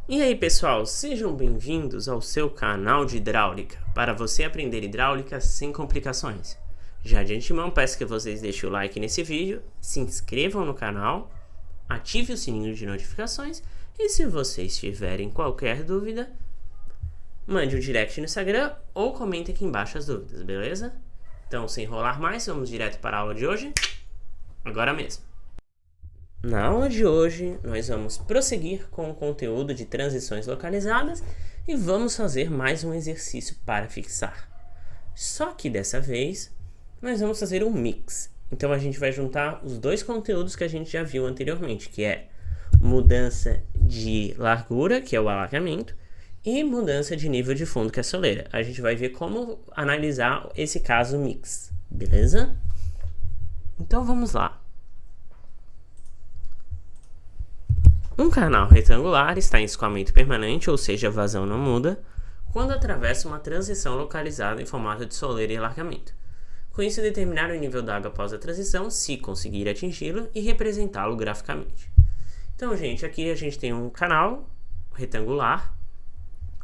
E aí pessoal, sejam bem-vindos ao seu canal de hidráulica, para você aprender hidráulica sem complicações. Já de antemão peço que vocês deixem o like nesse vídeo, se inscrevam no canal, ative o sininho de notificações e se vocês tiverem qualquer dúvida, mande um direct no Instagram ou comente aqui embaixo as dúvidas, beleza? Então, sem enrolar mais, vamos direto para a aula de hoje, agora mesmo. Na aula de hoje, nós vamos prosseguir com o conteúdo de transições localizadas e vamos fazer mais um exercício para fixar. Só que dessa vez, nós vamos fazer um mix. Então a gente vai juntar os dois conteúdos que a gente já viu anteriormente, que é mudança de largura, que é o alargamento, e mudança de nível de fundo, que é a soleira. A gente vai ver como analisar esse caso mix, beleza? Então vamos lá. Um canal retangular está em escoamento permanente, ou seja, a vazão não muda, quando atravessa uma transição localizada em formato de soleira e alargamento. Com isso, determinar o nível d'água após a transição, se conseguir atingi-lo, e representá-lo graficamente. Então, gente, aqui a gente tem um canal retangular,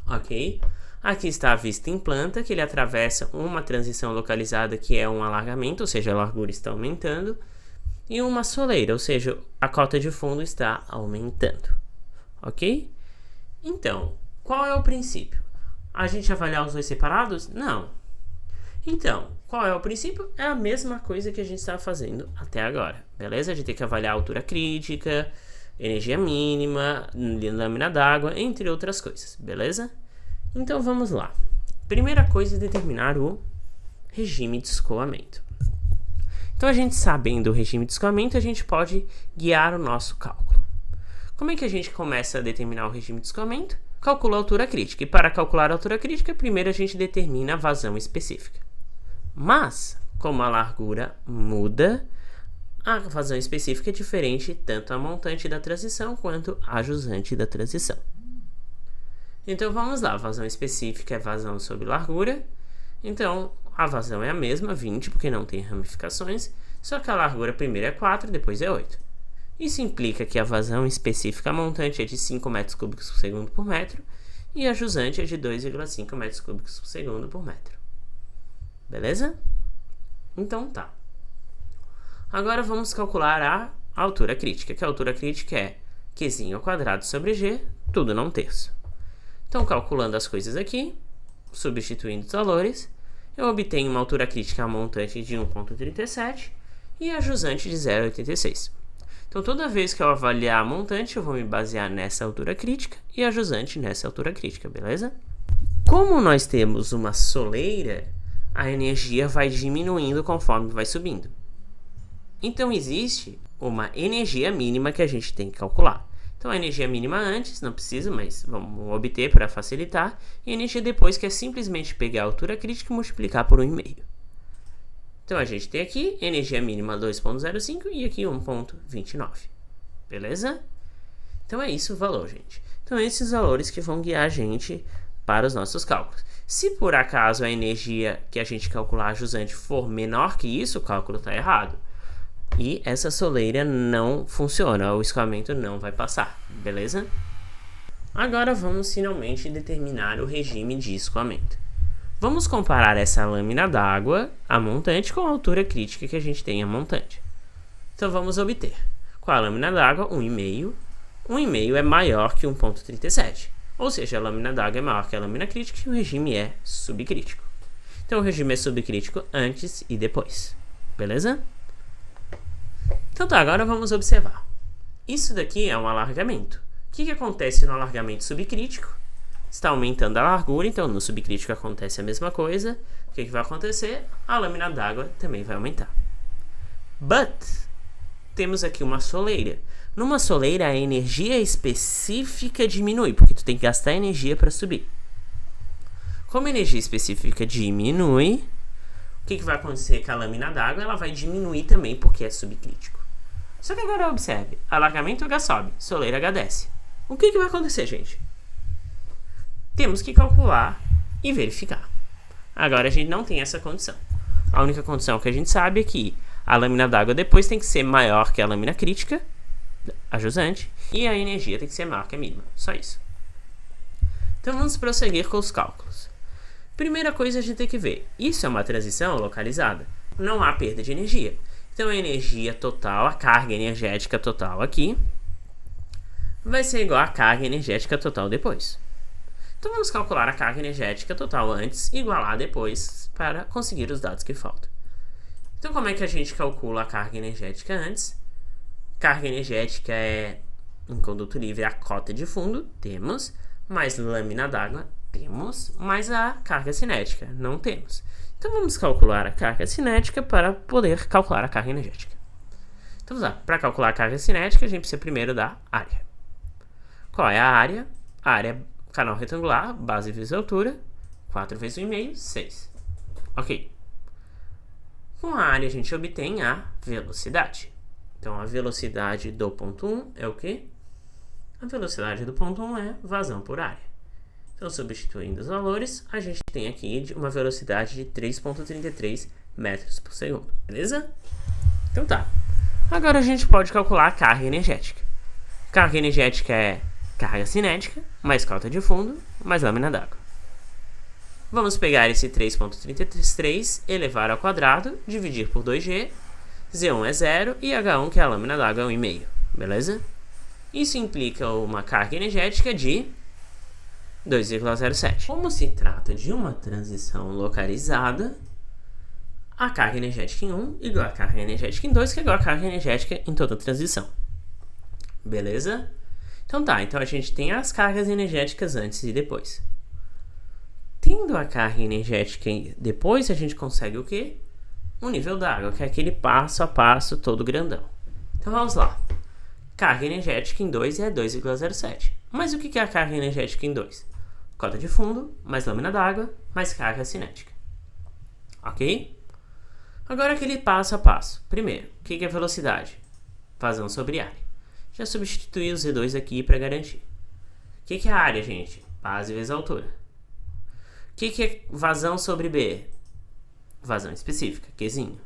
ok? Aqui está a vista em planta, que ele atravessa uma transição localizada que é um alargamento, ou seja, a largura está aumentando, e uma soleira, ou seja, a cota de fundo está aumentando, ok? Então, qual é o princípio? A gente avaliar os dois separados? Não. Então, qual é o princípio? É a mesma coisa que a gente está fazendo até agora, beleza? A gente tem que avaliar a altura crítica, energia mínima, lâmina d'água, entre outras coisas, beleza? Então, vamos lá. Primeira coisa é determinar o regime de escoamento. Então, a gente sabendo o regime de escoamento, a gente pode guiar o nosso cálculo. Como é que a gente começa a determinar o regime de escoamento? Calcula a altura crítica. E para calcular a altura crítica, primeiro a gente determina a vazão específica. Mas, como a largura muda, a vazão específica é diferente tanto a montante da transição quanto a jusante da transição. Então, vamos lá. A vazão específica é vazão sobre largura. Então, a vazão é a mesma, 20, porque não tem ramificações, só que a largura primeiro é 4, depois é 8. Isso implica que a vazão específica montante é de 5 metros cúbicos por segundo por metro e a jusante é de 2,5 metros cúbicos por segundo por metro. Beleza? Então tá. Agora vamos calcular a altura crítica, que a altura crítica é Qzinho ao quadrado sobre G, tudo num terço. Então, calculando as coisas aqui, substituindo os valores, eu obtenho uma altura crítica montante de 1,37 e a jusante de 0,86. Então, toda vez que eu avaliar a montante, eu vou me basear nessa altura crítica e a jusante nessa altura crítica, beleza? Como nós temos uma soleira, a energia vai diminuindo conforme vai subindo. Então, existe uma energia mínima que a gente tem que calcular. Então, a energia mínima antes, não precisa, mas vamos obter para facilitar. E a energia depois, que é simplesmente pegar a altura crítica e multiplicar por 1,5. Então, a gente tem aqui energia mínima 2,05 e aqui 1,29. Beleza? Então, é isso o valor, gente. Então, esses valores que vão guiar a gente para os nossos cálculos. Se por acaso a energia que a gente calcular a jusante for menor que isso, o cálculo está errado. E essa soleira não funciona, o escoamento não vai passar, beleza? Agora vamos finalmente determinar o regime de escoamento. Vamos comparar essa lâmina d'água, a montante, com a altura crítica que a gente tem a montante. Então vamos obter. Com a lâmina d'água, 1,5. 1,5 é maior que 1,37. Ou seja, a lâmina d'água é maior que a lâmina crítica e o regime é subcrítico. Então o regime é subcrítico antes e depois, beleza? Então tá, agora vamos observar. Isso daqui é um alargamento. O que acontece no alargamento subcrítico? Está aumentando a largura, então no subcrítico acontece a mesma coisa. O que vai acontecer? A lâmina d'água também vai aumentar. But, temos aqui uma soleira. Numa soleira, a energia específica diminui, porque tu tem que gastar energia para subir. Como a energia específica diminui, o que vai acontecer com a lâmina d'água? Ela vai diminuir também, porque é subcrítico. Só que agora observe, alargamento H sobe, soleira H desce. O que vai acontecer, gente? Temos que calcular e verificar. Agora a gente não tem essa condição. A única condição que a gente sabe é que a lâmina d'água depois tem que ser maior que a lâmina crítica, a jusante, e a energia tem que ser maior que a mínima. Só isso. Então vamos prosseguir com os cálculos. Primeira coisa a gente tem que ver, isso é uma transição localizada, não há perda de energia. Então a energia total, a carga energética total aqui, vai ser igual à carga energética total depois. Então vamos calcular a carga energética total antes e igualar depois para conseguir os dados que faltam. Então como é que a gente calcula a carga energética antes? Carga energética é, em conduto livre, a cota de fundo, temos, mais lâmina d'água, temos, mais a carga cinética, não temos. Então vamos calcular a carga cinética para poder calcular a carga energética. Então vamos lá, para calcular a carga cinética a gente precisa primeiro da área. Qual é a área? A área é canal retangular, base vezes altura, 4 vezes 1,5, 6. Ok. Com a área a gente obtém a velocidade. Então a velocidade do ponto 1 é o quê? A velocidade do ponto 1 é vazão por área. Então substituindo os valores, a gente tem aqui uma velocidade de 3,33 metros por segundo. Beleza? Então tá. Agora a gente pode calcular a carga energética. Carga energética é carga cinética, mais cota de fundo, mais lâmina d'água. Vamos pegar esse 3,33 elevar ao quadrado, dividir por 2G, Z1 é 0 e H1, que é a lâmina d'água, é 1,5. Beleza? Isso implica uma carga energética de 2,07. Como se trata de uma transição localizada, a carga energética em 1 igual a carga energética em 2, que é igual a carga energética em toda transição. Beleza? Então tá, então a gente tem as cargas energéticas antes e depois. Tendo a carga energética depois, a gente consegue o quê? O nível d'água, que é aquele passo a passo todo grandão. Então vamos lá. Carga energética em 2 é 2,07. Mas o que é a carga energética em 2? Cota de fundo, mais lâmina d'água, mais carga cinética. Ok? Agora aquele passo a passo. Primeiro, o que é velocidade? Vazão sobre área. Já substituí o Z2 aqui para garantir. O que é a área, gente? Base vezes altura. O que é vazão sobre B? Vazão específica, Qzinho.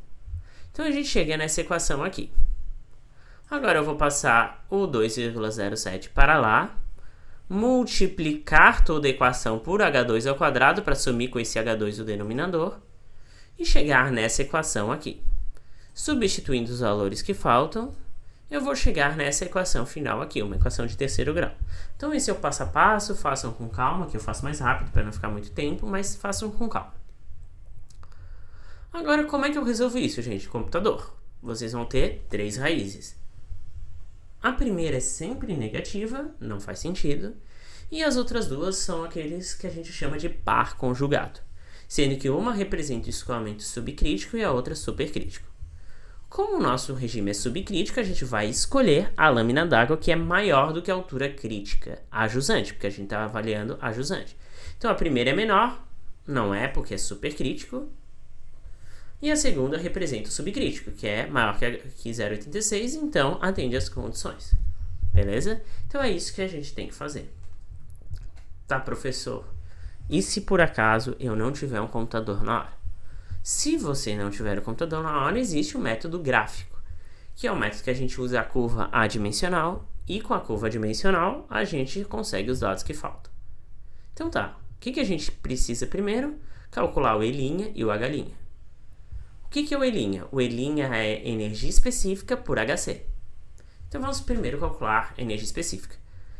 Então a gente chega nessa equação aqui. Agora eu vou passar o 2,07 para lá, multiplicar toda a equação por H2 ao quadrado para sumir com esse H2 o denominador e chegar nessa equação aqui. Substituindo os valores que faltam, eu vou chegar nessa equação final aqui, uma equação de terceiro grau. Então esse é o passo a passo, façam com calma, que eu faço mais rápido para não ficar muito tempo, mas façam com calma. Agora como é que eu resolvo isso, gente? Computador. Vocês vão ter 3 raízes. A primeira é sempre negativa, não faz sentido, e as outras duas são aqueles que a gente chama de par conjugado, sendo que uma representa o escoamento subcrítico e a outra supercrítico. Como o nosso regime é subcrítico, a gente vai escolher a lâmina d'água que é maior do que a altura crítica, a jusante, porque a gente está avaliando a jusante. Então a primeira é menor, não é porque é supercrítico, e a segunda representa o subcrítico, que é maior que 0,86, então atende às condições. Beleza? Então é isso que a gente tem que fazer. Tá, professor? E se por acaso eu não tiver um computador na hora? Se você não tiver o computador na hora, existe o método gráfico, que é o método que a gente usa a curva adimensional, e com a curva adimensional a gente consegue os dados que faltam. Então tá, o que a gente precisa primeiro? Calcular o E' e o H'. O que é o E'? O E' é energia específica por HC. Então vamos primeiro calcular a energia específica.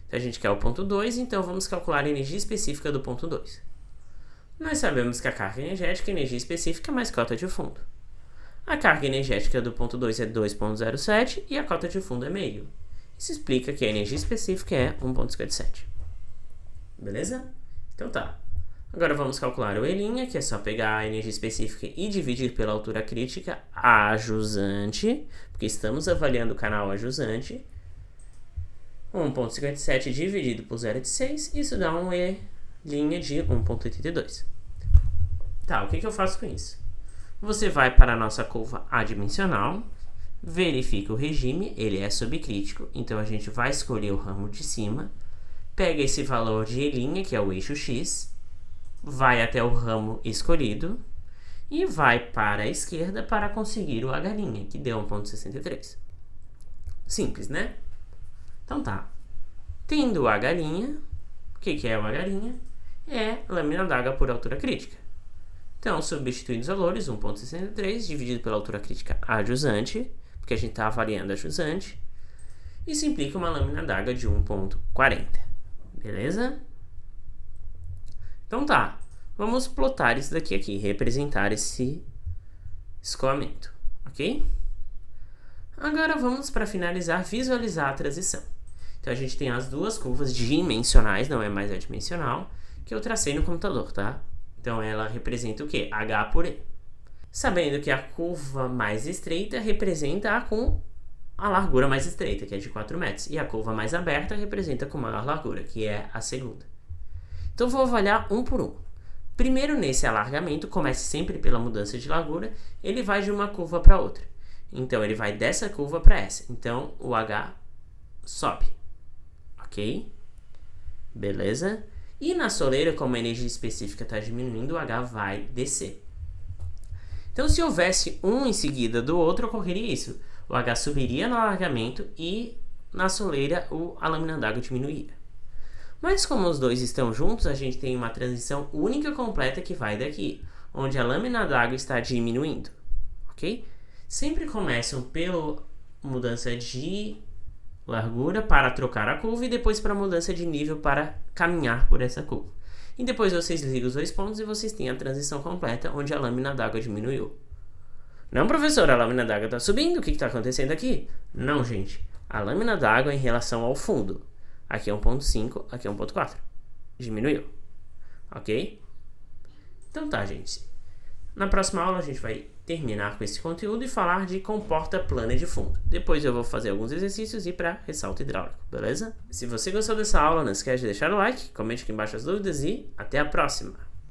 Então a gente quer o ponto 2, então vamos calcular a energia específica do ponto 2. Nós sabemos que a carga energética é energia específica mais cota de fundo. A carga energética do ponto 2 é 2,07 e a cota de fundo é meio. Isso explica que a energia específica é 1,57. Beleza? Então tá. Agora vamos calcular o E', que é só pegar a energia específica e dividir pela altura crítica a jusante, porque estamos avaliando o canal a jusante. 1,57 dividido por 0,6, isso dá um E' de 1,82. Tá, o que eu faço com isso? Você vai para a nossa curva adimensional, verifica o regime, ele é subcrítico, então a gente vai escolher o ramo de cima, pega esse valor de E', que é o eixo X, vai até o ramo escolhido e vai para a esquerda para conseguir o H', que deu 1,63. Simples, né? Então tá. Tendo o H', O que é o H'? É lâmina d'água por altura crítica. Então, substituindo os valores, 1,63 dividido pela altura crítica adjusante, porque a gente está avaliando a adjusante, isso implica uma lâmina d'água de 1,40. Beleza? Então tá, vamos plotar isso daqui aqui, representar esse escoamento, ok? Agora vamos, para finalizar, visualizar a transição. Então a gente tem as duas curvas dimensionais, não é mais adimensional, que eu tracei no computador, tá? Então ela representa o quê? H por E. Sabendo que a curva mais estreita representa com a largura mais estreita, que é de 4 metros. E a curva mais aberta representa com maior largura, que é a segunda. Então vou avaliar um por um. Primeiro, nesse alargamento, comece sempre pela mudança de largura, ele vai de uma curva para outra. Então ele vai dessa curva para essa. Então o H sobe. Ok? Beleza? E na soleira, como a energia específica está diminuindo, o H vai descer. Então, se houvesse um em seguida do outro, ocorreria isso. O H subiria no alargamento e na soleira a lâmina d'água diminuía. Mas como os dois estão juntos, a gente tem uma transição única completa que vai daqui, onde a lâmina d'água está diminuindo. Ok? Sempre começam pela mudança de largura para trocar a curva e depois para mudança de nível para caminhar por essa curva. E depois vocês ligam os dois pontos e vocês têm a transição completa onde a lâmina d'água diminuiu. Não, professor, a lâmina d'água está subindo, o que está acontecendo aqui? Não, gente, a lâmina d'água em relação ao fundo. Aqui é 1,5, aqui é 1,4. Diminuiu. Ok? Então tá, gente. Na próxima aula a gente vai terminar com esse conteúdo e falar de comporta plana de fundo. Depois eu vou fazer alguns exercícios e para ressalto hidráulico, beleza? Se você gostou dessa aula, não esquece de deixar o like, comente aqui embaixo as dúvidas e até a próxima!